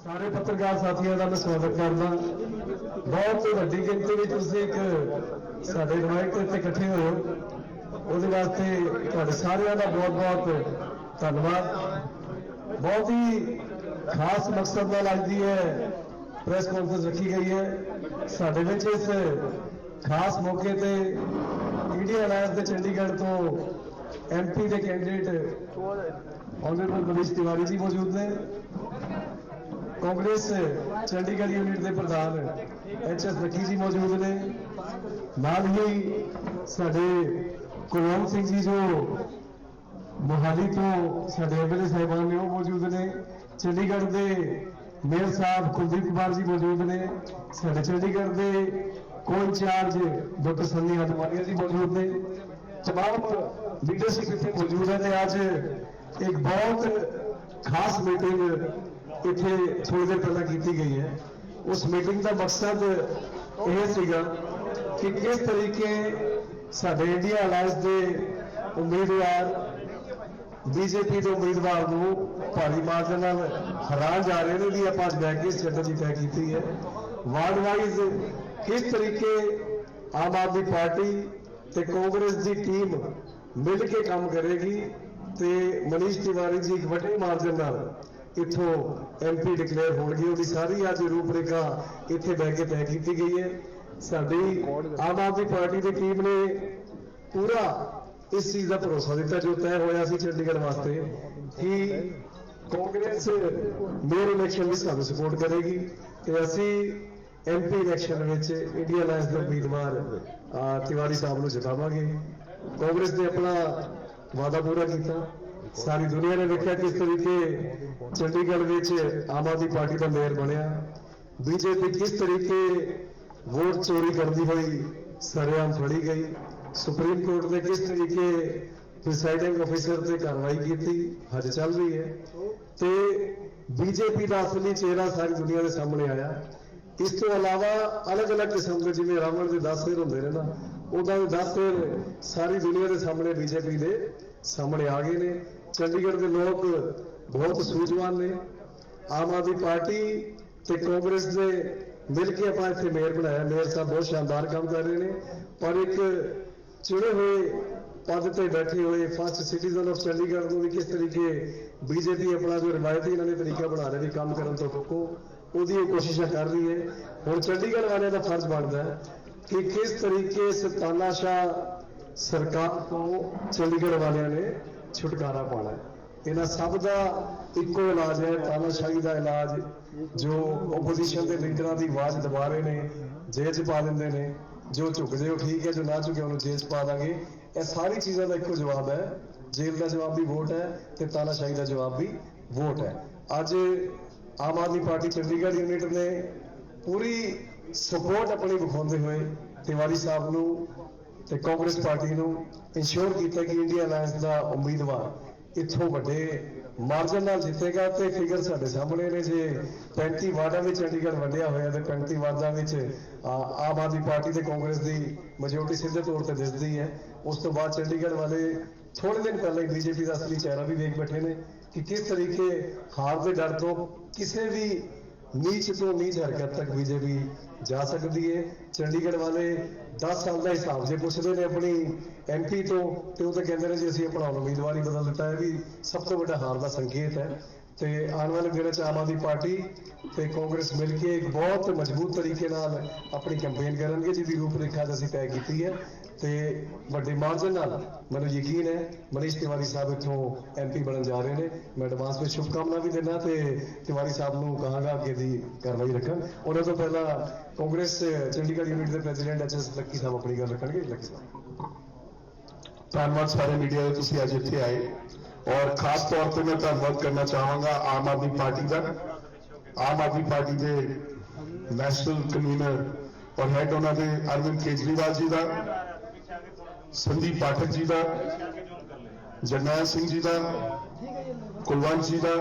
सारे पत्रकार साथियों का मैं स्वागत करदा। बहुत वड्डी गिनती में तुसीं एक साडे रवायत इत्थे इकट्ठे होए हो, उहदे वास्ते तुहाडे सारिਆਂ ਦਾ बहुत धन्यवाद। बहुत ही खास मकसद नाल अज दी प्रेस कॉन्फ्रेंस रखी गई है। साडे विच इस खास मौके ते इंडिया अलायंस दे चंडीगढ़ तो MP के कैंडिडेट ऑनरेबल मनीष तिवारी जी मौजूद ने, कांग्रेस चंडीगढ़ यूनिट के प्रधान HS लक्की जी मौजूद ने, नाल ही साडे कुलवंत सिंह जी जो मोहाली तो साडे MLA साहिबान ने वो मौजूद ने, चंडीगढ़ के मेयर साहब कुलदीप कुमार जी मौजूद ने, साडे चंडीगढ़ के को इंचार्ज डॉक्टर सन्नी आदवानिया जी मौजूद ने, तमाम लीडरशिप इतने मौजूद है। आज एक बहुत खास मीटिंग इतने थोड़ी देर पहले की गई है। उस मीटिंग का मकसद यह सीगा कि किस तरीके साडे इंडिया अलायंस के उम्मीदवार BJP के उम्मीदवार को भारी मार्जन हरा जा रहे हैं, भी आप अज बैठ के स्ट्रैटेजी तय की है। वार्ड वाइज किस तरीके आम आदमी पार्टी ते कांग्रेस की टीम मिल के काम करेगी तो मनीष तिवारी जी एक वड्डे मार्जन इथों MP डिक्लेयर होणगे, उहदी सारी अज रूपरेखा इत्थे बैठ के तय की गई है। साडी आम आदमी पार्टी की टीम ने पूरा इस चीज़ का भरोसा दिता जो तय होया सी चंडीगढ़ वास्ते कि कांग्रेस मेयर इलैक्शन में सानू सपोर्ट करेगी कि असी MP इलैक्शन में इंडिया अलायंस के उम्मीदवार तिवारी साहब को जितावांगे। कांग्रेस ने अपना वादा पूरा किया। सारी दुनिया ने देखा किस तरीके चंडीगढ़ में आम आदमी पार्टी का मेयर बनया। BJP किस तरीके वोट चोरी करती हुई सरेआम फड़ी गई। सुप्रीम कोर्ट ने किस तरीके प्रिसाइडिंग ऑफिसर से कार्रवाई की हज चल रही है। तो BJP का असली चेहरा सारी दुनिया के सामने आया। इस तो अलावा अलग अलग किस्म के जिन्हें रावण के 10 सिर होंगे ने ना, उन्होंने 10 सिर सारी दुनिया के सामने BJP के सामने आ गए ने। चंडीगढ़ के लोग बहुत सूझवान ने। आम आदमी पार्टी ते कांग्रेस ने मिल के अपना इतने मेयर बनाया। मेयर साहब बहुत शानदार काम कर रहे हैं, पर एक चुने हुए पद से बैठे हुए फर्स्ट सिटीजन ऑफ चंडीगढ़ को भी किस तरीके BJP अपना जो रिवायती इन्होंने तरीका बना रहे काम करने तो रोको, वो कोशिश कर रही है। और चंडीगढ़ वाले का फर्ज बनता है कि किस तरीके से तानाशाह सरकार को चंडीगढ़ वाले ने छुटकारा पाना है। इन्होंने सब का इको इलाज है, तानाशाही का इलाज जो ओपोजिशन के लीडर की आवाज़ दबा रहे हैं, जेल च पा देंगे ने, जो झुक जाओ ठीक है, जो ना झुके उन्होंने जेल च पा देंगे। यह सारी चीज़ों का एको जवाब है। जेल का जवाब भी वोट है तो तानाशाही का जवाब भी वोट है। अज आम आदमी पार्टी चंडीगढ़ यूनिट ने पूरी सपोर्ट अपनी विखाते हुए तिवारी साहब को ते कांग्रेस पार्टी को इंश्योर किया कि इंडिया अलायंस का उम्मीदवार इतों बड़े मार्जन नाल जितेगा। तो फिगर साढ़े सामने ने, जे 35 वार्डा में चंडीगढ़ वंडिया होया तो 35 वार्डा में आम आदमी पार्टी ते कांग्रेस की मेजोरिटी सीधे तौर पर दिसती है। उस तो बाद चंडीगढ़ वाले थोड़े दिन पहले BJP का असली चेहरा भी देख बैठे ने कि किस तरीके हार के डर तो किसी भी नीच तो नीच हरकत तक BJP जा सकती है। चंडीगढ़ वाले 10 साल का हिसाब जो पूछते हैं अपनी MP तो कहते हैं जी असीं अपना उम्मीदवार ही बदल दिता है, भी सब तो बड़ा हार का संकेत है। तो आने वाले दिनों में आम आदमी पार्टी तो कांग्रेस मिलकर एक बहुत मजबूत तरीके नाल अपनी कैंपेन करेंगे जिसकी रूपरेखा असीं तय की है। तो बड़े मार्जन नाल मैंने यकीन है मनीष तिवारी साहब इतों MP बनने जा रहे हैं। मैं एडवांस में शुभकामना भी देना तो तिवारी साहब को कहांगा अगे की कार्रवाई रखन। उन्होंने तो पहला कांग्रेस चंडीगढ़ यूनिट के प्रेजिडेंट HS लक्की साहब अपनी गल रखेंगे। लक्की साहब धन्यवाद सारे मीडिया तुसीं अज इत्थे आए, और खास तौर पर मैं धन्यवाद करना चाहांगा आम आदमी पार्टी का। आम आदमी पार्टी के नैशनल कन्वीनर और हैड उन्होंने अरविंद केजरीवाल जी का, संदीप पाठक जी का, जरनैल सिंह जी का, कुलवंत जी का,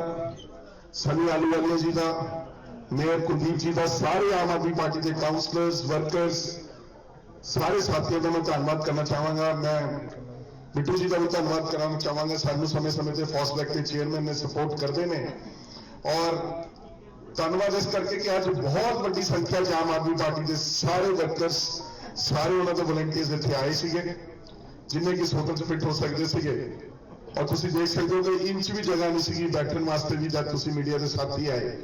सनी आलूवालिया जी का, मेयर कुलदीप जी का, सारे आम आदमी पार्टी के काउंसलर्स वर्कर्स सारे साथियों का मैं धन्यवाद करना चाहांगा। मैं बिट्टू जी का भी धन्यवाद करना चाहांगा, सानू समय समय से फॉस्टबैक के चेयरमैन ने सपोर्ट करते हैं। और ਧੰਨਵਾਦ ਇਸ ਕਰਕੇ ਕਿ ਅੱਜ ਬਹੁਤ ਵੱਡੀ ਸੰਖਿਆ 'ਚ ਆਮ ਆਦਮੀ ਪਾਰਟੀ ਦੇ ਸਾਰੇ ਵਰਕਰਸ, ਸਾਰੇ ਉਹਨਾਂ ਦੇ ਵਲੰਟੀਅਰਸ ਇੱਥੇ ਆਏ ਸੀਗੇ, ਜਿੰਨੇ ਕਿ ਹੋਟਲ 'ਚ ਫਿੱਟ ਹੋ ਸਕਦੇ ਸੀਗੇ। ਔਰ ਤੁਸੀਂ ਦੇਖ ਸਕਦੇ ਹੋ ਕਿ ਇੰਚ ਵੀ ਜਗ੍ਹਾ ਨਹੀਂ ਸੀਗੀ ਬੈਠਣ ਵਾਸਤੇ ਵੀ ਜਦ ਤੁਸੀਂ ਮੀਡੀਆ ਦੇ ਸਾਥੀ ਆਏ।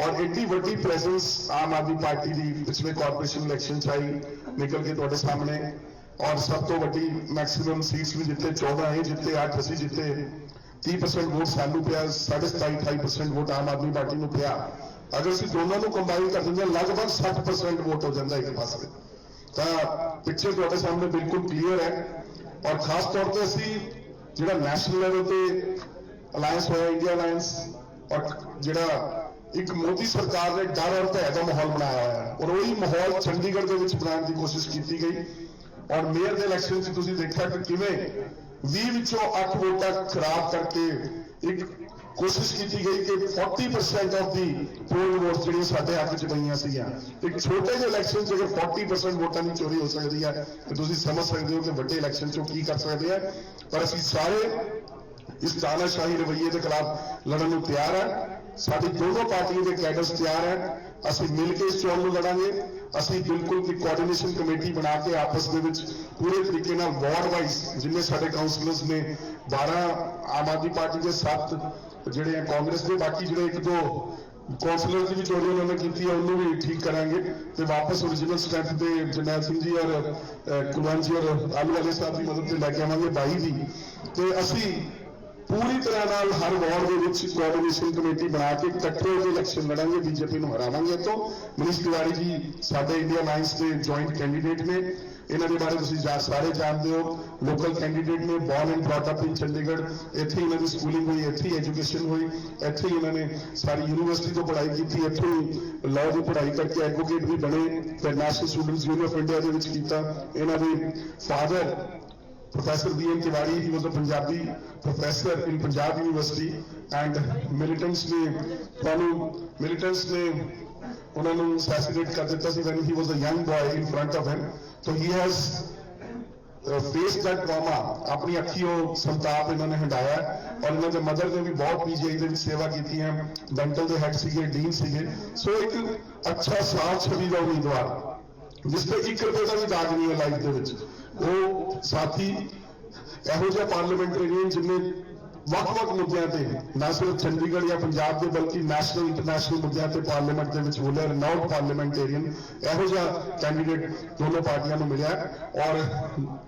ਔਰ ਏਡੀ ਵੱਡੀ ਪ੍ਰੈਜ਼ੈਂਸ ਆਮ ਆਦਮੀ ਪਾਰਟੀ ਦੀ ਪਿਛਲੇ ਕਾਰਪੋਰੇਸ਼ਨ ਇਲੈਕਸ਼ਨ 'ਚ ਆਈ ਨਿਕਲ ਕੇ ਤੁਹਾਡੇ ਸਾਹਮਣੇ। ਔਰ ਸਭ ਤੋਂ ਵੱਡੀ ਮੈਕਸਿਮਮ ਸੀਟਸ ਵੀ ਜਿੱਤੇ 14 ਇਹ ਜਿੱਤੇ, 8 ਅਸੀਂ ਜਿੱਤੇ, 30% ਵੋਟ ਸਾਨੂੰ ਪਿਆ, 27-28% ਵੋਟ ਆਮ ਆਦਮੀ ਪਾਰਟੀ ਨੂੰ ਪਿਆ। ਅਗਰ ਅਸੀਂ ਦੋਨਾਂ ਨੂੰ ਕੰਬਾਈਨ ਕਰ ਦਿੰਦੇ ਲਗਭਗ 60% ਵੋਟ ਹੋ ਜਾਂਦਾ ਇੱਕ ਪਾਸੇ। ਤਾਂ ਪਿਕਚਰ ਤੁਹਾਡੇ ਸਾਹਮਣੇ ਬਿਲਕੁਲ ਕਲੀਅਰ ਹੈ। ਔਰ ਖਾਸ ਤੌਰ ਤੇ ਅਸੀਂ ਜਿਹੜਾ ਨੈਸ਼ਨਲ ਲੈਵਲ ਤੇ ਅਲਾਇੰਸ ਹੋਇਆ, ਇੰਡੀਆ ਅਲਾਇੰਸ, ਔਰ ਜਿਹੜਾ ਇੱਕ ਮੋਦੀ ਸਰਕਾਰ ਨੇ ਡਰ ਔਰ ਭੈ ਦਾ ਮਾਹੌਲ ਬਣਾਇਆ ਹੋਇਆ, ਔਰ ਉਹੀ ਮਾਹੌਲ ਚੰਡੀਗੜ੍ਹ ਦੇ ਵਿੱਚ ਬਣਾਉਣ ਦੀ ਕੋਸ਼ਿਸ਼ ਕੀਤੀ ਗਈ। ਔਰ ਮੇਅਰ ਦੇ ਇਲੈਕਸ਼ਨ 'ਚ ਤੁਸੀਂ ਦੇਖਿਆ ਕਿ ਕਿਵੇਂ 20 ਵਿੱਚੋਂ 8 ਵੋਟਾਂ ਖਰਾਬ ਕਰਕੇ ਇੱਕ ਕੋਸ਼ਿਸ਼ ਕੀਤੀ ਗਈ ਕਿ 40% ਆਫ ਦੀ ਪੋਲ ਵੋਟ ਜਿਹੜੀ ਸਾਡੇ ਹੱਕ 'ਚ ਪਈਆਂ ਸੀਗੀਆਂ। ਇੱਕ ਛੋਟੇ ਜਿਹੇ ਇਲੈਕਸ਼ਨ 'ਚ ਅਗਰ 40% ਵੋਟਾਂ ਦੀ ਚੋਰੀ ਹੋ ਸਕਦੀ ਹੈ ਤੇ ਤੁਸੀਂ ਸਮਝ ਸਕਦੇ ਹੋ ਕਿ ਵੱਡੇ ਇਲੈਕਸ਼ਨ 'ਚੋਂ ਕੀ ਕਰ ਸਕਦੇ ਆ। ਪਰ ਅਸੀਂ ਸਾਰੇ ਇਸ ਤਾਨਾਸ਼ਾਹੀ ਰਵੱਈਏ ਦੇ ਖਿਲਾਫ ਲੜਨ ਨੂੰ ਤਿਆਰ ਹੈ। ਸਾਡੀ ਦੋਨੋਂ ਪਾਰਟੀਆਂ ਦੇ ਕੈਡਰਸ ਤਿਆਰ ਹੈ। ਅਸੀਂ ਮਿਲ ਕੇ ਇਸ ਚੋਣ ਨੂੰ ਲੜਾਂਗੇ। ਅਸੀਂ ਬਿਲਕੁਲ ਇੱਕ ਕੋਆਰਡੀਨੇਸ਼ਨ ਕਮੇਟੀ ਬਣਾ ਕੇ ਆਪਸ ਦੇ ਵਿੱਚ ਪੂਰੇ ਤਰੀਕੇ ਨਾਲ ਵਾਰਡ ਵਾਈਜ਼ ਜਿੰਨੇ ਸਾਡੇ ਕਾਉਂਸਲਰਸ ਨੇ 12 ਆਮ ਆਦਮੀ ਪਾਰਟੀ ਦੇ 7 ਜਿਹੜੇ ਆ ਕਾਂਗਰਸ ਦੇ, ਬਾਕੀ ਜਿਹੜੇ 1-2 ਕਾਉਂਸਲਰ ਦੀ ਵੀ ਚੋਰੀ ਉਹਨਾਂ ਨੇ ਕੀਤੀ ਹੈ ਉਹਨੂੰ ਵੀ ਠੀਕ ਕਰਾਂਗੇ ਤੇ ਵਾਪਸ ਓਰੀਜਨਲ ਸਟ੍ਰੈਂਥ ਤੇ ਜਰਨੈਲ ਸਿੰਘ ਜੀ ਔਰ ਕੁਲਵੰਤ ਜੀ ਔਰ ਆਲੂਵਾਲੇ ਸਾਹਿਬ ਦੀ ਮਦਦ ਤੇ ਲੈ ਕੇ ਆਵਾਂਗੇ 22 ਦੀ। ਤੇ ਅਸੀਂ ਪੂਰੀ ਤਰ੍ਹਾਂ ਨਾਲ ਹਰ ਵਾਰਡ ਦੇ ਵਿੱਚ ਕੋਆਰਡੀਨੇਸ਼ਨ ਕਮੇਟੀ ਬਣਾ ਕੇ ਇਕੱਠੇ ਹੋ ਕੇ ਇਲੈਕਸ਼ਨ ਲੜਾਂਗੇ, ਬੀਜੇਪੀ ਨੂੰ ਹਰਾਵਾਂਗੇ। ਤੋਂ ਮਨੀਸ਼ ਤਿਵਾੜੀ ਜੀ ਸਾਡੇ ਇੰਡੀਆ ਅਲਾਇੰਸ ਦੇ ਜੁਆਇੰਟ ਕੈਂਡੀਡੇਟ ਨੇ। ਇਹਨਾਂ ਦੇ ਬਾਰੇ ਤੁਸੀਂ ਸਾਰੇ ਜਾਣਦੇ ਹੋ। ਲੋਕਲ ਕੈਂਡੀਡੇਟ ਨੇ, born and brought up in Chandigarh. ਇੱਥੇ ਇਹਨਾਂ ਦੀ ਸਕੂਲਿੰਗ ਹੋਈ, ਇੱਥੇ ਹੀ ਐਜੂਕੇਸ਼ਨ ਹੋਈ, ਇੱਥੇ ਹੀ ਇਹਨਾਂ ਨੇ ਸਾਰੀ ਯੂਨੀਵਰਸਿਟੀ ਤੋਂ ਪੜ੍ਹਾਈ ਕੀਤੀ, ਇੱਥੇ ਹੀ ਲਾਅ ਦੀ ਪੜ੍ਹਾਈ ਕਰਕੇ ਐਡਵੋਕੇਟ ਵੀ ਬਣੇ ਤੇ national students union of India ਦੇ ਵਿੱਚ ਕੀਤਾ। ਇਹਨਾਂ ਦੇ father Professor B.N. Tiwari, he was a Punjabi professor in Punjab University, and militants ने ਉਹਨਾਂ ਨੂੰ assassinate ਕਰ ਦਿੱਤਾ ਸੀ when he was a young boy in front of him. So he has faced that trauma. ਆਪਣੀ ਅੱਖੀਂ ਸੰਤਾਪ ਇਹਨਾਂ ਨੇ ਹੰਡਾਇਆ। ਔਰ ਇਹਨਾਂ ਦੇ ਮਦਰ ਨੇ ਵੀ ਬਹੁਤ PGI ਦੇ ਵਿੱਚ ਸੇਵਾ ਕੀਤੀ ਹੈ, ਡੈਂਟਲ ਦੇ ਹੈਡ ਸੀਗੇ, ਡੀਨ ਸੀਗੇ। ਸੋ ਇੱਕ ਅੱਛਾ ਸਾਫ ਛਵੀ ਦਾ ਉਮੀਦਵਾਰ ਜਿਸ ਤੇ 1 ਰੁਪਏ ਦਾ ਵੀ ਦਾਗ ਨਹੀਂ ਹੈ ਲਾਈਫ ਦੇ ਵਿੱਚ, ਉਹ ਸਾਥੀ ਇਹੋ ਜਿਹਾ ਪਾਰਲੀਮੈਂਟੇਰੀਅਨ ਜਿਹਨੇ ਵੱਖ-ਵੱਖ ਮੁੱਦਿਆਂ ਤੇ ਨਾ ਸਿਰਫ ਚੰਡੀਗੜ੍ਹ ਜਾਂ ਪੰਜਾਬ ਦੇ ਬਲਕਿ ਨੈਸ਼ਨਲ ਇੰਟਰਨੈਸ਼ਨਲ ਮੁੱਦਿਆਂ ਤੇ ਪਾਰਲੀਮੈਂਟ ਦੇ ਵਿੱਚ ਬੋਲਿਆ, ਰਿਨਾਊਡ ਪਾਰਲੀਮੈਂਟੇਰੀਅਨ, ਇਹੋ ਜਿਹਾ ਕੈਂਡੀਡੇਟ ਦੋਨੋਂ ਪਾਰਟੀਆਂ ਨੂੰ ਮਿਲਿਆ। ਔਰ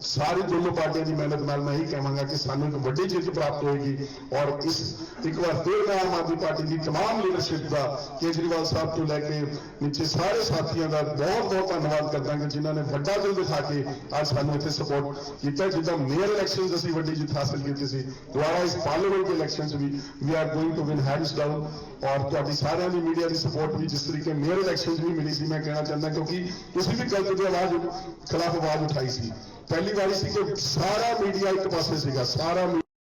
ਸਾਰੀ ਦੋਨੋਂ ਪਾਰਟੀਆਂ ਦੀ ਮਿਹਨਤ ਨਾਲ ਮੈਂ ਇਹੀ ਕਹਾਂਗਾ ਕਿ ਸਾਨੂੰ ਇੱਕ ਵੱਡੀ ਜਿੱਤ ਪ੍ਰਾਪਤ ਹੋਏਗੀ। ਔਰ ਇਸ ਇੱਕ ਵਾਰ ਫਿਰ ਮੈਂ ਆਮ ਆਦਮੀ ਪਾਰਟੀ ਦੀ ਤਮਾਮ ਲੀਡਰਸ਼ਿਪ ਦਾ, ਕੇਜਰੀਵਾਲ ਸਾਹਿਬ ਤੋਂ ਲੈ ਕੇ ਨੀਚੇ ਸਾਰੇ ਸਾਥੀਆਂ ਦਾ ਬਹੁਤ-ਬਹੁਤ ਧੰਨਵਾਦ ਕਰਦਾ ਕਿ ਜਿਨ੍ਹਾਂ ਨੇ ਵੱਡਾ ਦਿਲ ਦਿਖਾ ਕੇ ਅੱਜ ਸਾਨੂੰ ਇੱਥੇ ਸਪੋਰਟ ਕੀਤਾ। ਜਿੱਦਾਂ ਮੇਅਰ ਇਲੈਕਸ਼ਨ ਅਸੀਂ ਵੱਡੀ ਜਿੱਤ ਹਾਸਲ ਕੀਤੀ ਸੀ, ਦੁਆਰਾ ਇਸ ਪਾਰਲੀਮੈਂਟ ਦੇ ਇਲੈਕਸ਼ਨ ਵੀ we are going to win hands down. ਔਰ ਤੁਹਾਡੀ ਸਾਰਿਆਂ ਦੀ ਮੀਡੀਆ ਦੀ ਸਪੋਰਟ ਵੀ ਜਿਸ ਤਰੀਕੇ ਮੇਅਰ ਇਲੈਕਸ਼ਨ ਵੀ ਮਿਲੀ ਸੀ, ਮੈਂ ਕਹਿਣਾ ਚਾਹੁੰਦਾ ਕਿਉਂਕਿ ਤੁਸੀਂ ਵੀ ਗਲਤ ਦੀ ਆਵਾਜ਼ ਖਿਲਾਫ ਆਵਾਜ਼ ਉਠਾਈ ਸੀ। ਪਹਿਲੀ ਵਾਰੀ ਸੀ ਕਿ ਸਾਰਾ ਮੀਡੀਆ ਇੱਕ ਪਾਸੇ ਸੀਗਾ, ਸਾਰਾ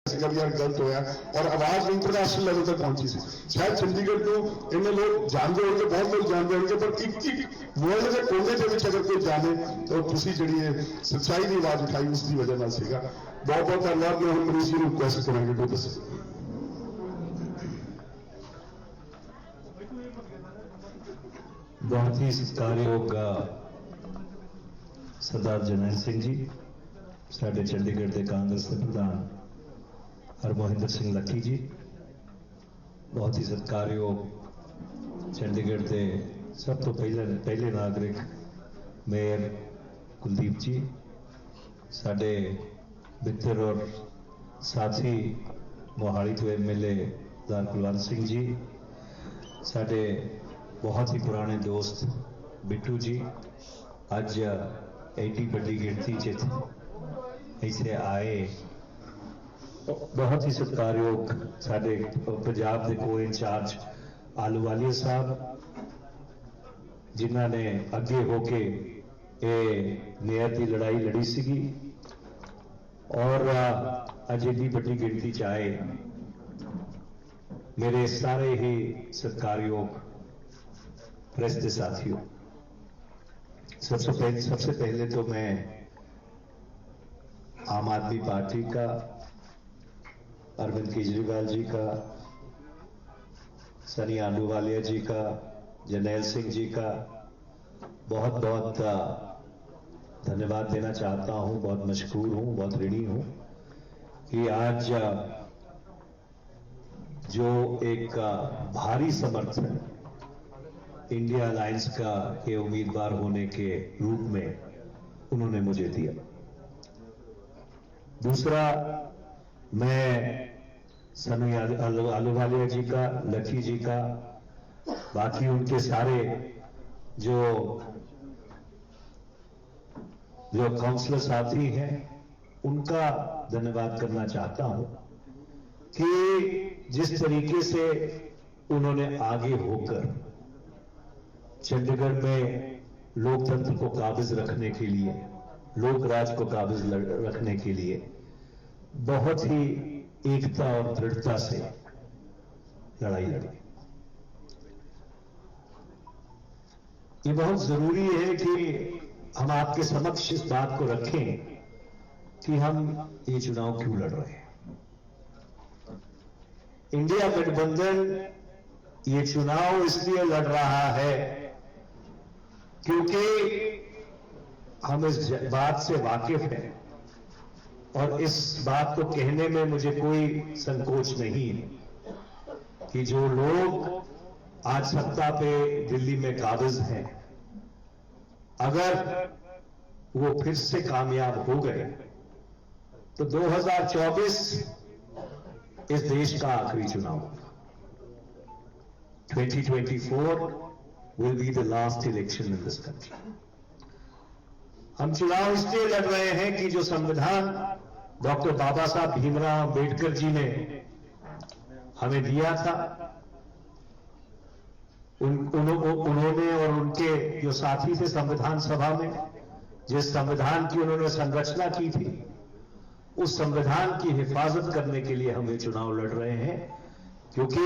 ਸੀਗਾ ਵੀ ਯਾਰ ਗਲਤ ਹੋਇਆ, ਔਰ ਆਵਾਜ਼ ਇੰਟਰਨੈਸ਼ਨਲ ਲੈਵਲ ਤੱਕ ਪਹੁੰਚੀ ਸੀ। ਸ਼ਾਇਦ ਚੰਡੀਗੜ੍ਹ ਨੂੰ ਇੰਨੇ ਲੋਕ ਜਾਣਦੇ ਹੋਣਗੇ, ਬਹੁਤ ਲੋਕ ਜਾਣਦੇ ਹੋਣਗੇ, ਪਰ ਇੱਕ ਵਰਲਡ ਦੇ ਕੋਨੇ ਦੇ ਵਿੱਚ ਅਗਰ ਕੋਈ ਜਾਣੇ ਤਾਂ ਤੁਸੀਂ ਜਿਹੜੀ ਇਹ ਸੱਚਾਈ ਦੀ ਆਵਾਜ਼ ਉਠਾਈ ਉਸ ਦੀ ਵਜ੍ਹਾ ਨਾਲ ਸੀਗਾ। ਬਹੁਤ ਬਹੁਤ ਧੰਨਵਾਦ। ਮੈਂ ਹੁਣ ਮਨੀਸ਼ ਜੀ ਨੂੰ ਰਿਕੁਐਸਟ ਕਰਾਂਗੇ ਕੋਈ ਦੱਸੋ। बहुत ही सत्कारयोग सरदार जरनैल सिंह जी, साडे चंडीगढ़ के कांग्रेस के प्रधान हरमोहिंदर सिंह लक्की जी, बहुत ही सत्कारयोग चंडीगढ़ के सब तो पहले नागरिक मेयर कुलदीप जी, साडे मित्र और साथी मोहाली तो MLA सरदार कुलवंत सिंह जी, साडे बहुत ही पुराने दोस्त बिट्टू जी, अज एडी बड़ी गिनती इतने आए। बहुत ही सत्कारयोग साडे पंजाब के को इंचार्ज आलूवालिया साहब, जिन्हों ने अगे होके ये मेयर की लड़ाई लड़ी सी और अज एडी बड़ी गिनती आए। मेरे सारे ही सत्कारयोग प्रेस के साथियों, सबसे पहले तो मैं आम आदमी पार्टी का, अरविंद केजरीवाल जी का सनी आलूवालिया जी का, जर्नैल सिंह जी का बहुत बहुत धन्यवाद देना चाहता हूं। बहुत मशकूर हूं, बहुत ऋणी हूं कि आज जो एक भारी समर्थन इंडिया अलायंस का के उम्मीदवार होने के रूप में उन्होंने मुझे दिया। दूसरा, मैं सनी आलूवालिया जी का, लखी जी का, बाकी उनके सारे जो काउंसलर साथी हैं, उनका धन्यवाद करना चाहता हूं कि जिस तरीके से उन्होंने आगे होकर चंडीगढ़ में लोकतंत्र को काबिज रखने के लिए, लोक राज को काबिज रखने के लिए बहुत ही एकता और दृढ़ता से लड़ाई लड़ी। ये बहुत जरूरी है कि हम आपके समक्ष इस बात को रखें कि हम ये चुनाव क्यों लड़ रहे हैं। इंडिया गठबंधन ये चुनाव इसलिए लड़ रहा है क्योंकि हम इस बात से वाकिफ हैं और इस बात को कहने में मुझे कोई संकोच नहीं है कि जो लोग आज सत्ता पे दिल्ली में काबिज हैं, अगर वो फिर से कामयाब हो गए तो 2024 इस देश का आखिरी चुनाव होगा। 2024 will be the last election in this country. हम चुनाव इसलिए लड़ रहे हैं कि जो संविधान डॉक्टर बाबा साहब भीमराव अंबेडकर जी ने हमें दिया था, उन्होंने और उनके जो साथी थे संविधान सभा में, जिस संविधान की उन्होंने संरचना की थी, उस संविधान की हिफाजत करने के लिए हम ये चुनाव लड़ रहे हैं। क्योंकि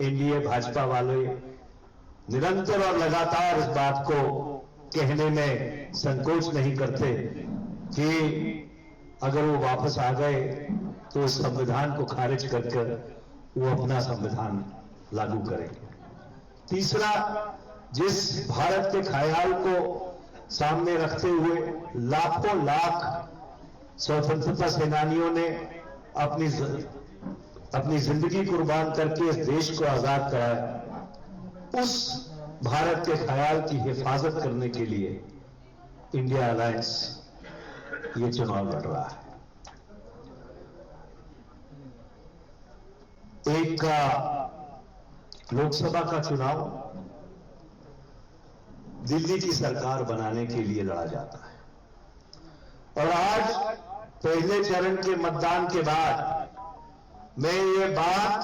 एनडीए भाजपा वाले निरंतर और लगातार इस बात को कहने में संकोच नहीं करते कि अगर वो वापस आ गए तो इस संविधान को खारिज कर वो अपना संविधान लागू करेंगे। तीसरा, जिस भारत के ख्याल को सामने रखते हुए लाखों लाख स्वतंत्रता सेनानियों ने अपनी जिंदगी कुर्बान करके इस देश को आजाद कराया, उस भारत के ख्याल की हिफाजत करने के लिए इंडिया अलायंस ये चुनाव लड़ रहा है। एक लोकसभा का चुनाव दिल्ली की सरकार बनाने के लिए लड़ा जाता है और आज पहले चरण के मतदान के बाद मैं ये बात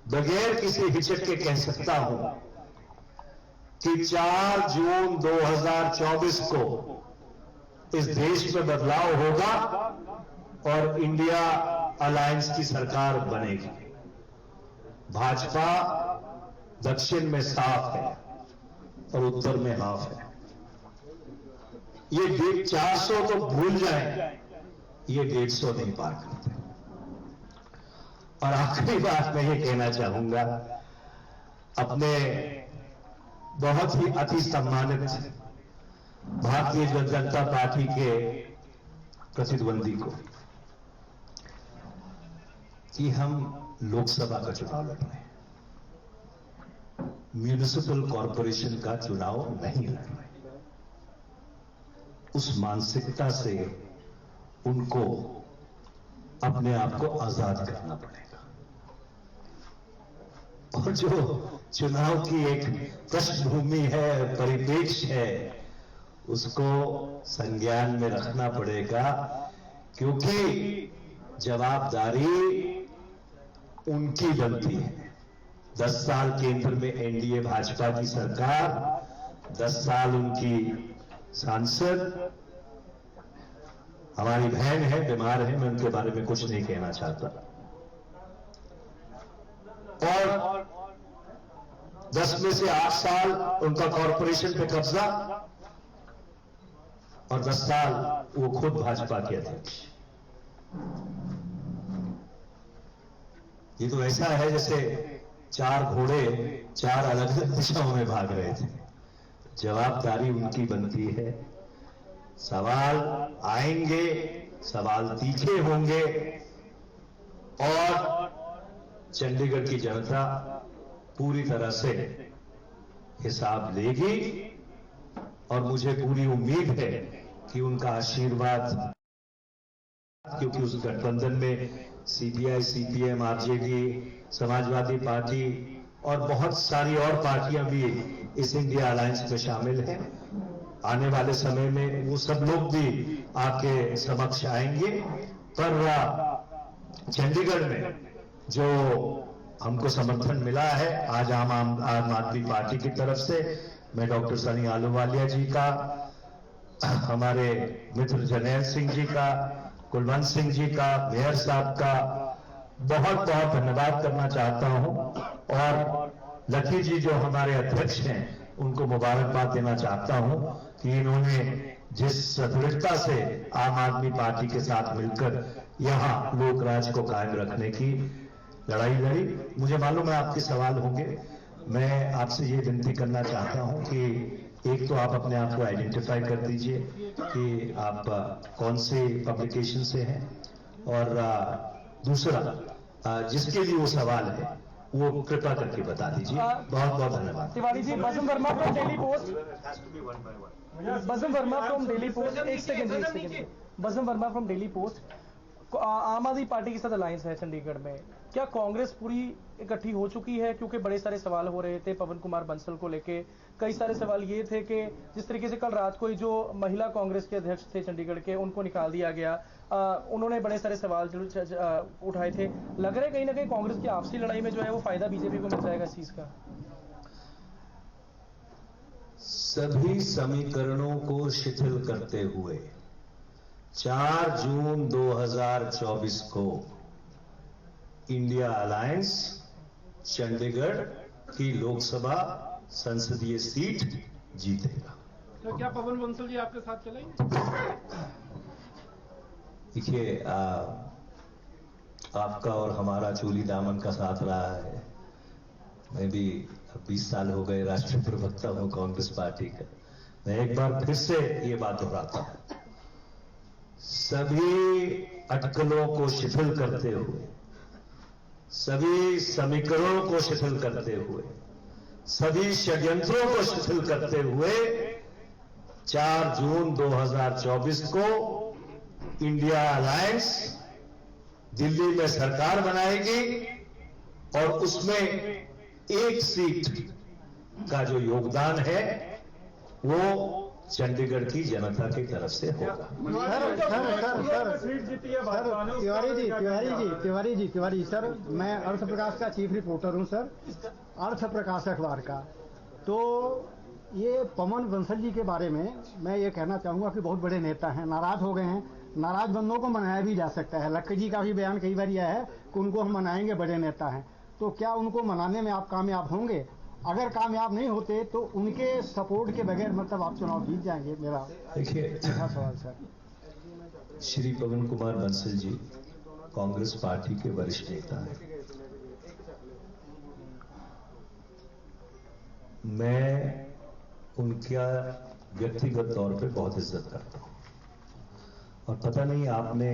बगैर किसी हिचक के कह सकता हूं कि 4 जून 2024 को इस देश में बदलाव होगा और इंडिया अलायंस की सरकार बनेगी। भाजपा दक्षिण में साफ है और उत्तर में हाफ है। ये 400 तो भूल जाएं, ये 150 नहीं पार करते। और आखिरी बात मैं ये कहना चाहूंगा अपने बहुत ही अति सम्मानित भारतीय जनता पार्टी के प्रतिद्वंदी को कि हम लोकसभा का चुनाव लड़ रहे हैं, म्यूनिसिपल कॉरपोरेशन का चुनाव नहीं लड़ रहे। उस मानसिकता से उनको अपने आप को आजाद करना पड़ेगा और जो चुनाव की एक पृष्ठभूमि है, परिप्रेक्ष्य है, उसको संज्ञान में रखना पड़ेगा क्योंकि जवाबदारी उनकी बनती है। 10 साल केंद्र में एनडीए भाजपा की सरकार, 10 साल उनकी सांसद। हमारी बहन है, बीमार है, मैं उनके बारे में कुछ नहीं कहना चाहता। और 10 में से 8 साल उनका कॉरपोरेशन पे कब्जा और 10 साल वो खुद भाजपा के अध्यक्ष। ये तो ऐसा है जैसे चार घोड़े चार अलग अलग दिशाओं में भाग रहे थे। जवाबदारी उनकी बनती है। सवाल आएंगे, सवाल तीखे होंगे और चंडीगढ़ की जनता पूरी तरह से हिसाब लेगी और मुझे पूरी उम्मीद है कि उनका आशीर्वाद, क्योंकि उस गठबंधन में CPI, CPM, RJD, Samajwadi party और बहुत सारी और पार्टियां भी इस इंडिया अलायंस में शामिल हैं। आने वाले समय में वो सब लोग भी आपके समक्ष आएंगे। पर चंडीगढ़ में जो हमको समर्थन मिला है आज आम आदमी पार्टी की तरफ से, मैं डॉक्टर सनी आलूवालिया जी का, हमारे मित्र जर्नैल सिंह जी का, कुलवंत सिंह जी का, मेयर साहब का बहुत बहुत धन्यवाद करना चाहता हूं और लकी जी जो हमारे अध्यक्ष हैं उनको मुबारकबाद देना चाहता हूं कि इन्होंने जिस दृढ़ता से आम आदमी पार्टी के साथ मिलकर यहां लोकराज को कायम रखने की लड़ाई लड़ी। मुझे मालूम है आपके सवाल होंगे। मैं आपसे ये विनती करना चाहता हूं कि एक तो आप अपने आप को आइडेंटिफाई कर दीजिए कि आप कौन से पब्लिकेशन से हैं, और दूसरा जिसके लिए वो सवाल है वो कृपया करके बता दीजिए। बहुत बहुत धन्यवाद। Tiwari ji, Basam Verma from Daily Post. Basam Verma from Daily Post. एक second. Basam Verma from Daily Post. Aam Aadmi party के साथ अलायंस है चंडीगढ़ में, क्या कांग्रेस पूरी इकट्ठी हो चुकी है? क्योंकि बड़े सारे सवाल हो रहे थे पवन कुमार बंसल को लेके। कई सारे सवाल ये थे कि जिस तरीके से कल रात को जो महिला कांग्रेस के अध्यक्ष थे चंडीगढ़ के, उनको निकाल दिया गया। उन्होंने बड़े सारे सवाल उठाए थे। लग रहा है कहीं ना कहीं कांग्रेस की आपसी लड़ाई में जो है वो फायदा बीजेपी को मिल जाएगा इस चीज का। सभी समीकरणों को शिथिल करते हुए 4 जून 2024 को इंडिया अलायंस चंडीगढ़ की लोकसभा संसदीय सीट जीतेगा। तो क्या पवन बंसल जी आपके साथ चलेंगे? देखिए, आपका और हमारा चोली दामन का साथ रहा है। मैं भी 20 साल हो गए राष्ट्रीय प्रवक्ता हूं कांग्रेस पार्टी का। मैं एक बार फिर से ये बात दोहराता हूं, सभी अटकलों को शिथिल करते हुए, सभी समीकरणों को शिथिल करते हुए, सभी षड्यंत्रों को शिथिल करते हुए 4 जून 2024 को इंडिया अलायंस दिल्ली में सरकार बनाएगी और उसमें एक सीट का जो योगदान है वो चंडीगढ़ की जनता की तरफ से होगा। तिवारी सर, मैं अर्थ प्रकाश का चीफ रिपोर्टर हूं सर, अर्थ प्रकाश अखबार का। तो ये पवन बंसल जी के बारे में मैं ये कहना चाहूंगा कि बहुत बड़े नेता हैं, नाराज हो गए हैं। नाराज बंदों को मनाया भी जा सकता है। लक्की जी का भी बयान कई बार यह है कि उनको हम मनाएंगे, बड़े नेता हैं। तो क्या उनको मनाने में आप कामयाब होंगे? अगर कामयाब नहीं होते तो उनके सपोर्ट के बगैर मतलब आप चुनाव जीत जाएंगे? मेरा देखिए सवाल सर। श्री पवन कुमार बंसल जी कांग्रेस पार्टी के वरिष्ठ नेता हैं। मैं उनका व्यक्तिगत तौर पे बहुत इज्जत करता हूं और पता नहीं आपने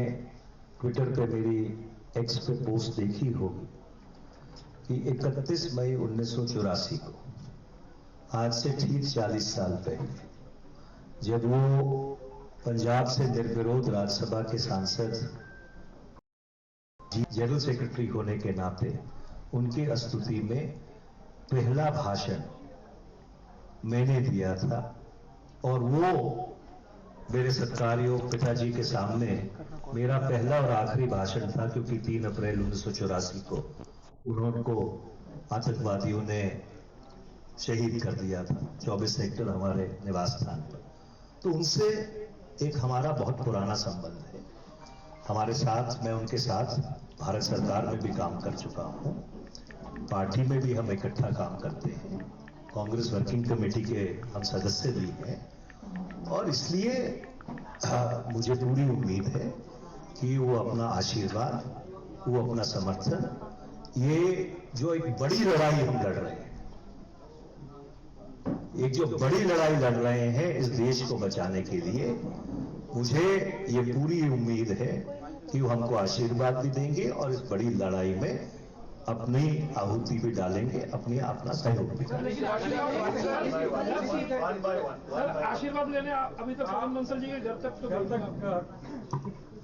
ट्विटर पे मेरी एक्स पे पोस्ट देखी होगी कि 31 मई 1984 को, आज से ठीक 40 साल पहले, जब वो पंजाब से निर्विरोध राज्यसभा के सांसद, जनरल सेक्रेटरी होने के नाते उनकी स्तुति में पहला भाषण मैंने दिया था और वो मेरे सत्कार्यों पिताजी के सामने मेरा पहला और आखिरी भाषण था, क्योंकि 3 अप्रैल 1984 को उनको आतंकवादियों ने शहीद कर दिया था 24 सेक्टर हमारे निवास स्थान पर। तो उनसे एक हमारा बहुत पुराना संबंध है। हमारे साथ, मैं उनके साथ भारत सरकार में भी काम कर चुका हूं, पार्टी में भी हम इकट्ठा काम करते हैं, कांग्रेस वर्किंग कमेटी के हम सदस्य भी हैं और इसलिए मुझे पूरी उम्मीद है कि वो अपना आशीर्वाद, वो अपना समर्थन ये जो एक बड़ी लड़ाई हम लड़ रहे हैं, एक जो बड़ी लड़ाई लड़ रहे हैं इस देश को बचाने के लिए, मुझे ये पूरी उम्मीद है कि वो हमको आशीर्वाद भी देंगे और इस बड़ी लड़ाई में अपनी आहुति भी डालेंगे, अपना सहयोग भी करेंगे। आशीर्वाद लेने अभी तक पवन बंसल जी के घर तक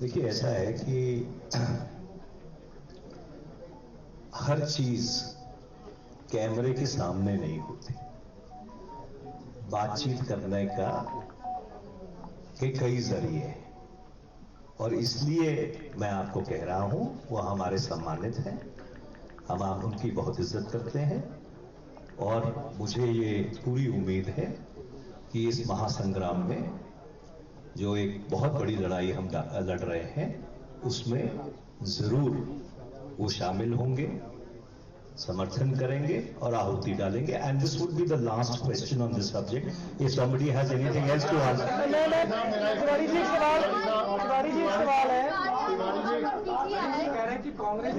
देखिए, ऐसा है कि हर चीज कैमरे के सामने नहीं होती। बातचीत करने का के कई जरिए हैं और इसलिए मैं आपको कह रहा हूं, वो हमारे सम्मानित हैं, हम आप उनकी बहुत इज्जत करते हैं और मुझे ये पूरी उम्मीद है कि इस महासंग्राम में जो एक बहुत बड़ी लड़ाई हम लड़ रहे हैं उसमें जरूर वो शामिल होंगे, समर्थन करेंगे और आहुति डालेंगे। And this would be the last question on this subject. If somebody has anything else to ask. Tiwari ji सवाल है। कह रहे हैं कि कांग्रेस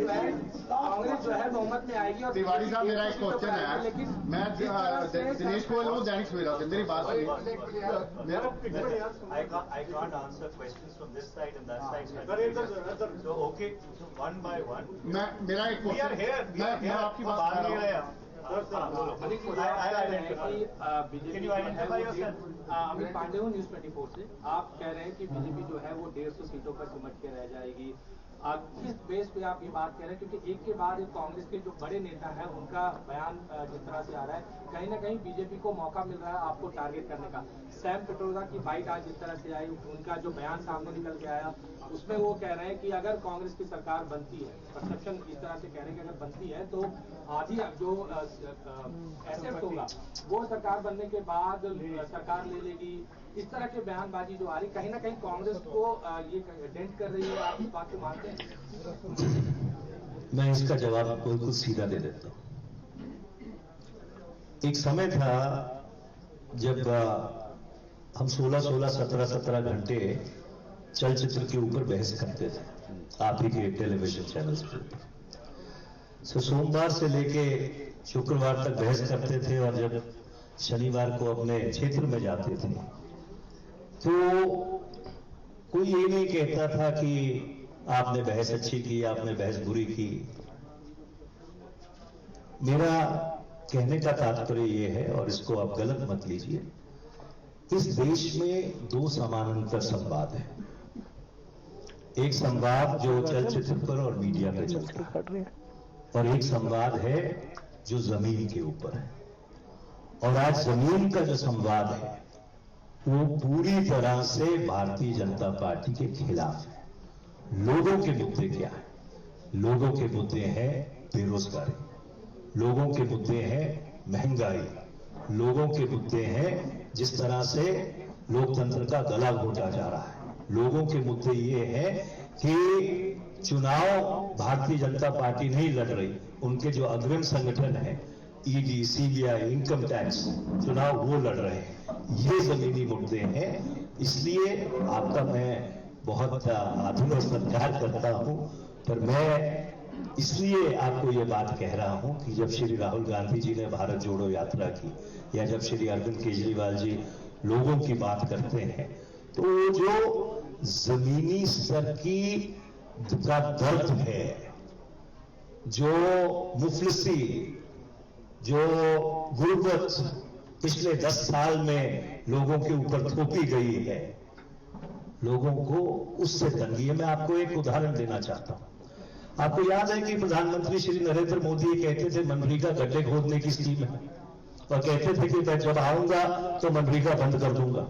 जो है बहुमत में आएगी और तिवारी साहब, मेरा एक क्वेश्चन है। लेकिन मैं दिनेश गोयल हूँ, दैनिक सवेरा से। मेरी बात सुनिए। I can't answer questions from this side and that side. So okay, so one by one. मेरा एक We are here. मैं आपकी बात कर रहा हूँ। Can you identify yourself? Amit Pandey हूँ न्यूज 24 से। आप कह रहे हैं कि बीजेपी जो है वो 150 सीटों पर सिमट के रह जाएगी। किस बेस पे आप ये बात कह रहे हैं? क्योंकि एक के बाद एक कांग्रेस के जो बड़े नेता हैं उनका बयान जिस तरह से आ रहा है, कहीं ना कहीं बीजेपी को मौका मिल रहा है आपको टारगेट करने का। सैम पिट्रोदा की बाइट आज जिस तरह से आई, उनका जो बयान सामने निकल के आया, उसमें वो कह रहे हैं कि अगर कांग्रेस की सरकार बनती है, परसेप्शन इस तरह से कह रहे हैं कि अगर बनती है तो आधी जो एसेट होगा वो सरकार बनने के बाद सरकार ले लेगी। इस तरह के बयानबाजी जो आ रही, कहीं ना कहीं कांग्रेस को ये डेंट कर रही है। आप इस बात को मानते हैं? मैं इसका जवाब आपको बिल्कुल सीधा दे देता हूं। एक समय था जब हम 16-16, 17-17 घंटे चलचित्र के ऊपर बहस करते थे, आप ही के टेलीविजन चैनल्स पर। सोमवार से लेके शुक्रवार तक बहस करते थे और जब शनिवार को अपने क्षेत्र में जाते थे तो कोई ये नहीं कहता था कि आपने बहस अच्छी की, आपने बहस बुरी की। मेरा कहने का तात्पर्य ये है, और इसको आप गलत मत लीजिए, इस देश में दो समानांतर संवाद है। एक संवाद जो चलचित्र पर और मीडिया पर चलता है और एक संवाद है जो जमीन के ऊपर है। और आज जमीन का जो संवाद है वो पूरी तरह से भारतीय जनता पार्टी के खिलाफ है। लोगों के मुद्दे क्या है? लोगों के मुद्दे हैं बेरोजगारी, लोगों के मुद्दे हैं महंगाई, लोगों के मुद्दे हैं जिस तरह से लोकतंत्र का गला घोटा जा रहा है। लोगों के मुद्दे ये हैं कि चुनाव भारतीय जनता पार्टी नहीं लड़ रही, उनके जो अग्रिम संगठन है ईडी, सीबीआई, इनकम टैक्स, चुनाव वो लड़ रहे हैं। ये जमीनी मुद्दे हैं। इसलिए आपका मैं बहुत आदर और सत्कार करता हूं, पर मैं इसलिए आपको ये बात कह रहा हूं कि जब श्री राहुल गांधी जी ने भारत जोड़ो यात्रा की या जब श्री अरविंद केजरीवाल जी लोगों की बात करते हैं तो जो जमीनी स्तर की का दर्द है, जो मुफलिसी, जो गुर्बत पिछले 10 साल में लोगों के ऊपर थोपी गई है, लोगों को उससे तंगी है। मैं आपको एक उदाहरण देना चाहता हूं। आपको याद है कि प्रधानमंत्री श्री नरेंद्र मोदी कहते थे मनरेगा गड्ढे खोदने की स्कीम है और कहते थे कि मैं जब आऊंगा तो मनरेगा बंद कर दूंगा।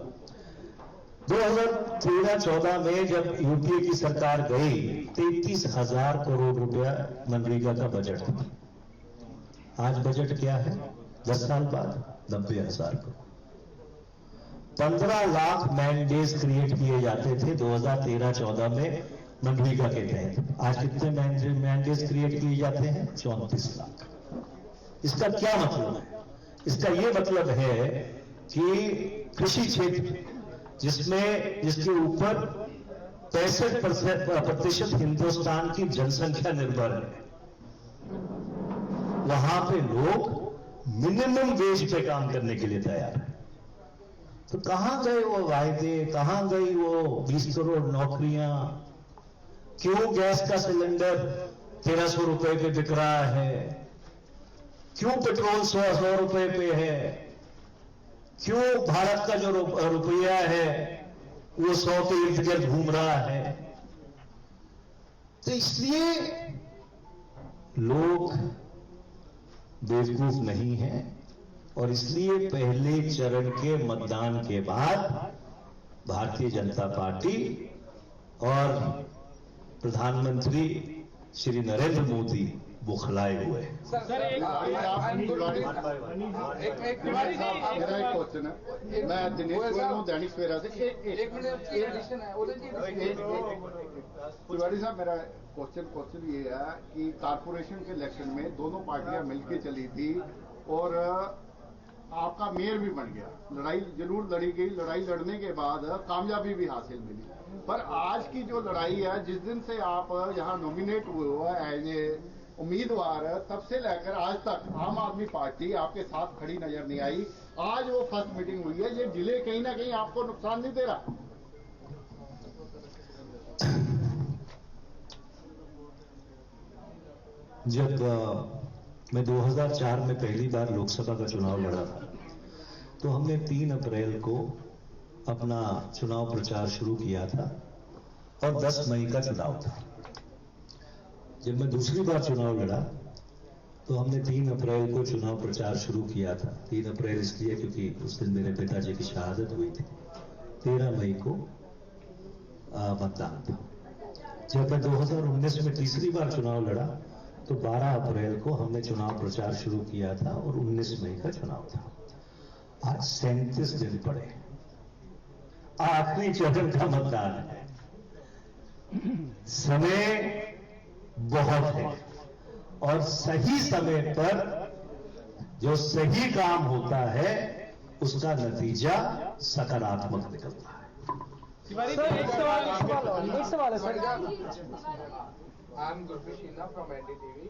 2013-14 में जब यूपीए की सरकार गई 33,000 करोड़ रुपया मनरेगा का बजट था। आज बजट क्या है? 10 साल बाद 90,000 crore. 15 lakh man days create किए जाते थे 2013-14 में मनरेगा के तहत। आज कितने मैन डेज क्रिएट किए जाते हैं? 34 लाख। इसका क्या मतलब है? इसका यह मतलब है कि कृषि क्षेत्र जिसके ऊपर 65% हिंदुस्तान की जनसंख्या निर्भर है, वहां पे लोग मिनिमम वेज पे काम करने के लिए तैयार है। तो कहां गए वो वायदे, कहां गई वो 20 करोड़ नौकरियां? क्यों गैस का सिलेंडर 1300 रुपए पे बिक रहा है? क्यों पेट्रोल 100 रुपए पे है? क्यों भारत का जो रुपया है वो 100 के इर्द गिर्द घूम रहा है? तो इसलिए लोग बेवकूफ नहीं हैं और इसलिए पहले चरण के मतदान के बाद भारतीय जनता पार्टी और प्रधानमंत्री श्री नरेंद्र मोदी बुखलाए हुए हैं। सर मेरा एक क्वेश्चन है, मैं दिनेश गोयल हूँ दैनिक सवेरा से। तिवारी साहब, मेरा क्वेश्चन ये है कि कारपोरेशन के इलेक्शन में दोनों पार्टियां मिलकर चली थी और आपका मेयर भी बन गया। लड़ाई जरूर लड़ी गई, लड़ाई लड़ने के बाद कामयाबी भी हासिल मिली, पर आज की जो लड़ाई है, जिस दिन से आप यहाँ नॉमिनेट हुए हो एज ए उम्मीदवार, तब से लेकर आज तक आम आदमी पार्टी आपके साथ खड़ी नजर नहीं आई। आज वो फर्स्ट मीटिंग हुई है, ये डिले कहीं ना कहीं आपको नुकसान नहीं दे रहा? जब मैं 2004 में पहली बार लोकसभा का चुनाव लड़ा था तो हमने 3 अप्रैल को अपना चुनाव प्रचार शुरू किया था और 10 मई का चुनाव था। जब मैं दूसरी बार चुनाव लड़ा तो हमने 3 अप्रैल को चुनाव प्रचार शुरू किया था। 3 अप्रैल इसलिए क्योंकि उस दिन मेरे पिताजी की शहादत हुई थी। 13 मई को मतदान था। जब मैं 2019 में तीसरी बार चुनाव लड़ा तो 12 अप्रैल को हमने चुनाव प्रचार शुरू किया था और 19 मई का चुनाव था। आज 37 दिन पड़े, आखिरी चरण का मतदान है, समय बहुत है और सही समय पर जो सही काम होता है उसका नतीजा सकारात्मक निकलता है। सर एक सवाल है sir. I'm Gurpreet from NDTV.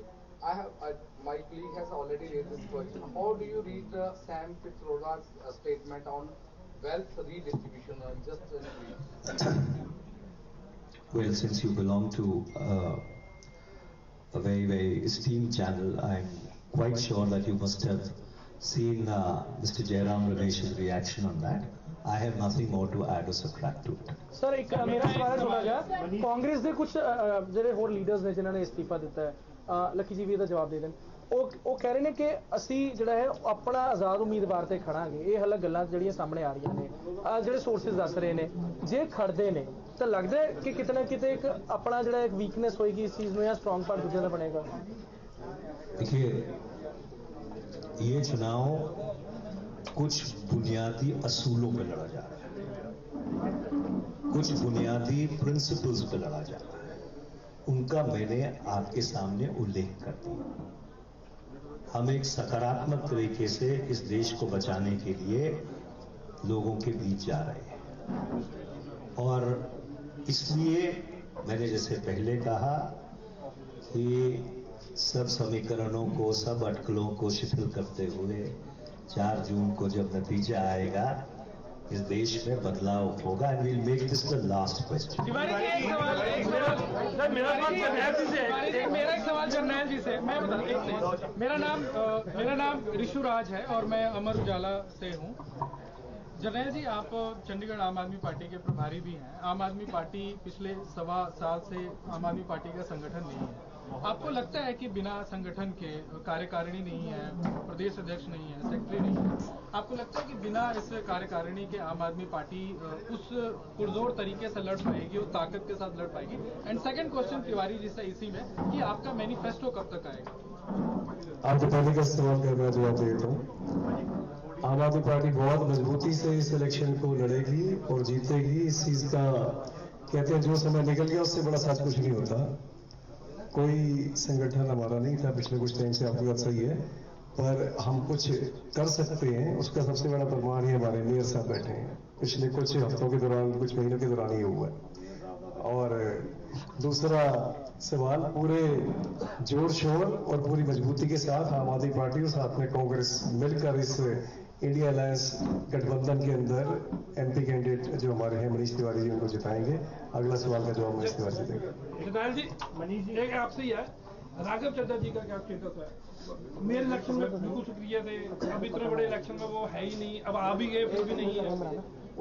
My colleague has already raised this question. How do you read Sam Pitroda's statement on wealth redistribution? Just in brief. Well, since you belong to a very, very esteemed channel, I'm quite sure that you must have seen Mr. Jairam Ramesh's reaction on that. I have nothing more to add or subtract to it. Sir ਇੱਕ ਮੇਰਾ ਸਵਾਲ ਥੋੜਾ ਜਿਹਾ, ਕਾਂਗਰਸ ਦੇ ਕੁਝ ਜਿਹੜੇ ਹੋਰ leaders ਨੇ ਜਿਨ੍ਹਾਂ ਨੇ ਅਸਤੀਫਾ ਦਿੱਤਾ ਹੈ, ਲੱਕੀ ਜੀ ਵੀ ਇਹਦਾ ਜਵਾਬ ਦੇ ਦੇਣ। ਉਹ ਕਹਿ ਰਹੇ ਨੇ ਕਿ ਅਸੀਂ ਜਿਹੜਾ ਹੈ ਆਪਣਾ ਆਜ਼ਾਦ ਉਮੀਦਵਾਰ ਤੇ ਖੜਾਂਗੇ। ਇਹ ਹਾਲੇ ਗੱਲਾਂ ਜਿਹੜੀਆਂ ਸਾਹਮਣੇ ਆ ਰਹੀਆਂ ਨੇ, ਜਿਹੜੇ ਸੋਰਸਿਸ ਦੱਸ ਰਹੇ ਨੇ, ਜੇ ਖੜਦੇ ਨੇ ਤਾਂ ਲੱਗਦਾ ਹੈ ਕਿ ਕਿਤੇ ਨਾ ਕਿਤੇ ਇੱਕ ਆਪਣਾ ਜਿਹੜਾ ਇੱਕ ਵੀਕਨੈਸ ਹੋਏਗੀ ਇਸ ਚੀਜ਼ ਨੂੰ, ਜਾਂ ਸਟਰੋਂਗ ਪਾਰਟ ਦੂਜਿਆਂ ਦਾ ਬਣੇਗਾ। देखिए, ये चुनाव कुछ बुनियादी असूलों पे लड़ा जा रहा है, कुछ बुनियादी प्रिंसिपल्स पे लड़ा जा रहा है। उनका मैंने आपके सामने उल्लेख कर दिया। हम एक सकारात्मक तरीके से इस देश को बचाने के लिए लोगों के बीच जा रहे हैं और इसलिए मैंने जैसे पहले कहा कि सब समीकरणों को, सब अटकलों को शिथिल करते हुए 4 जून को जब नतीजा आएगा इस देश में बदलाव होगा। And we'll make this the last question. मेरा एक सवाल जर्नैल जी से, मैं बता, मेरा नाम ऋषु राज है और मैं अमर उजाला से हूँ। जर्नैल जी, आप चंडीगढ़ आम आदमी पार्टी के प्रभारी भी हैं। आम आदमी पार्टी पिछले 1.25 साल से आम आदमी पार्टी का संगठन नहीं है। आपको लगता है कि बिना संगठन के, कार्यकारिणी नहीं है, प्रदेश अध्यक्ष नहीं है, सेक्रेटरी नहीं है, आपको लगता है कि बिना इस कार्यकारिणी के आम आदमी पार्टी उस पुरजोर तरीके से लड़ पाएगी, उस ताकत के साथ लड़ पाएगी? And second question Tiwari ji से इसी में, कि आपका मैनिफेस्टो कब तक आएगा? आपके पहले का सवाल का मैं जवाब देता हूँ। आम आदमी पार्टी बहुत मजबूती से इस इलेक्शन को लड़ेगी और जीतेगी। इस चीज का कहते हैं जो समय निकल गया उससे बड़ा सच कुछ नहीं होता। कोई संगठन हमारा नहीं था पिछले कुछ टाइम से, आपकी बात सही है, पर हम कुछ कर सकते हैं उसका सबसे बड़ा प्रमाण ही हमारे मेयर साहब बैठे हैं। पिछले कुछ हफ्तों के दौरान, कुछ महीनों के दौरान ये हुआ है। और दूसरा, सवाल पूरे जोर शोर और पूरी मजबूती के साथ आम आदमी पार्टी और साथ में कांग्रेस मिलकर इस इंडिया अलायंस गठबंधन के अंदर एमपी कैंडिडेट जो हमारे हैं मनीष तिवारी जी उनको जिताएंगे। अगला सवाल का जवाब मनीष तिवारी जी देंगे। जनरल जी, मनीष जी एक आपसे ही है, राघव चड्ढा जी का क्या स्टेटस है? मेरे इलेक्शन में बिल्कुल सक्रिय थे, अब इतने बड़े इलेक्शन में वो है ही नहीं, अब आ भी गए फिर भी नहीं है।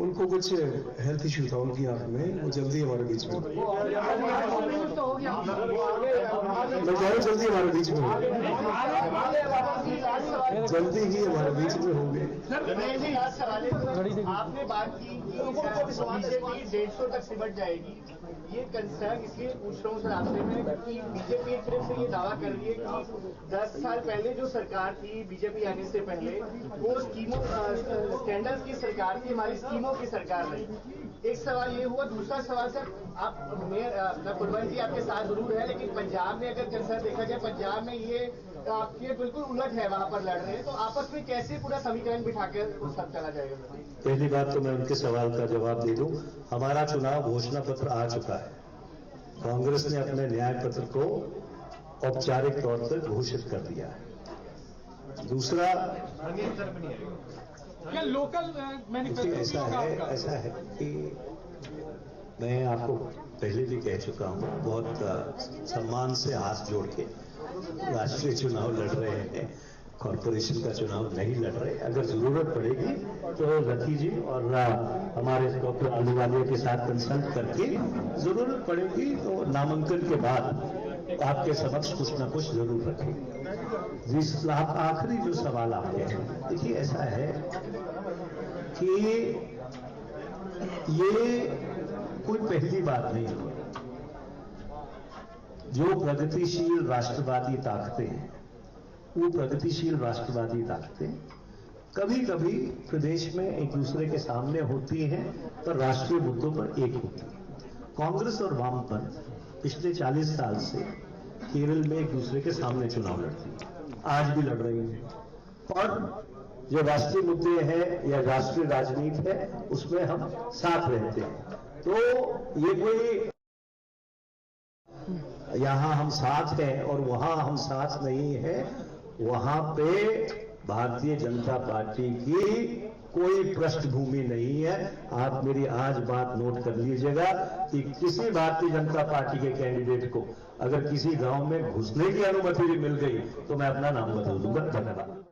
उनको कुछ हेल्थ इशू था उनकी आंख में, वो जल्दी हमारे बीच में, मैं कह रहा हूं जल्दी हमारे बीच में होंगे, जल्दी ही हमारे बीच में होंगे। आपने बात की बीजेपी 150 तक सिमट जाएगी, ये कंसर्न इसलिए पूछ रहा हूँ सर आपसे मैं, क्योंकि बीजेपी एक तरफ से ये दावा कर रही है कि 10 साल पहले जो सरकार थी बीजेपी आने से पहले, वो स्कीमों स्कैंडल्स की सरकार थी, हमारी स्कीमों की सरकार नहीं। एक सवाल ये हुआ। दूसरा सवाल सर, आप मैं कुलवंत जी आपके साथ जरूर है, लेकिन पंजाब में अगर कंसर्न देखा जाए, पंजाब में ये आपके बिल्कुल उलट है, वहां पर लड़ रहे हैं, तो आपस में कैसे पूरा समीकरण बिठाकर वो सब चला जाएगा? पहली बात तो मैं उनके सवाल का जवाब दे दूं, हमारा चुनाव घोषणा पत्र आ चुका है, कांग्रेस ने अपने न्याय पत्र को औपचारिक तौर पर घोषित कर दिया है। दूसरा, क्या लोकल मैन्युफैक्चरिंग ऐसा है कि मैं आपको पहले भी कह चुका हूं, बहुत सम्मान से हाथ जोड़ के राष्ट्रीय चुनाव लड़ रहे हैं, कॉर्पोरेशन का चुनाव नहीं लड़ रहे। अगर जरूरत पड़ेगी तो रथी जी और हमारे डॉक्टर अहलूवालिया के साथ कंसल्ट करके जरूरत पड़ेगी तो नामांकन के बाद आपके समक्ष कुछ ना कुछ जरूर रखेंगे। आखिरी जो सवाल आपके हैं, देखिए ऐसा है कि ये कोई पहली बात नहीं है। जो प्रगतिशील राष्ट्रवादी ताकतें हैं, वो प्रगतिशील राष्ट्रवादी ताकतें कभी कभी प्रदेश में एक दूसरे के सामने होती हैं, पर राष्ट्रीय मुद्दों पर एक होती है। कांग्रेस और वामपंथ पिछले 40 साल से केरल में एक दूसरे के सामने चुनाव लड़ती है, आज भी लड़ रही है, और जो राष्ट्रीय मुद्दे हैं या राष्ट्रीय राजनीति है उसमें हम साथ रहते हैं। तो ये कोई यहां हम साथ हैं और वहां हम साथ नहीं हैं, वहां पे भारतीय जनता पार्टी की कोई पृष्ठभूमि नहीं है। आप मेरी आज बात नोट कर लीजिएगा कि किसी भारतीय जनता पार्टी के कैंडिडेट को अगर किसी गांव में घुसने की अनुमति मिल गई तो मैं अपना नाम बदल दूंगा। धन्यवाद।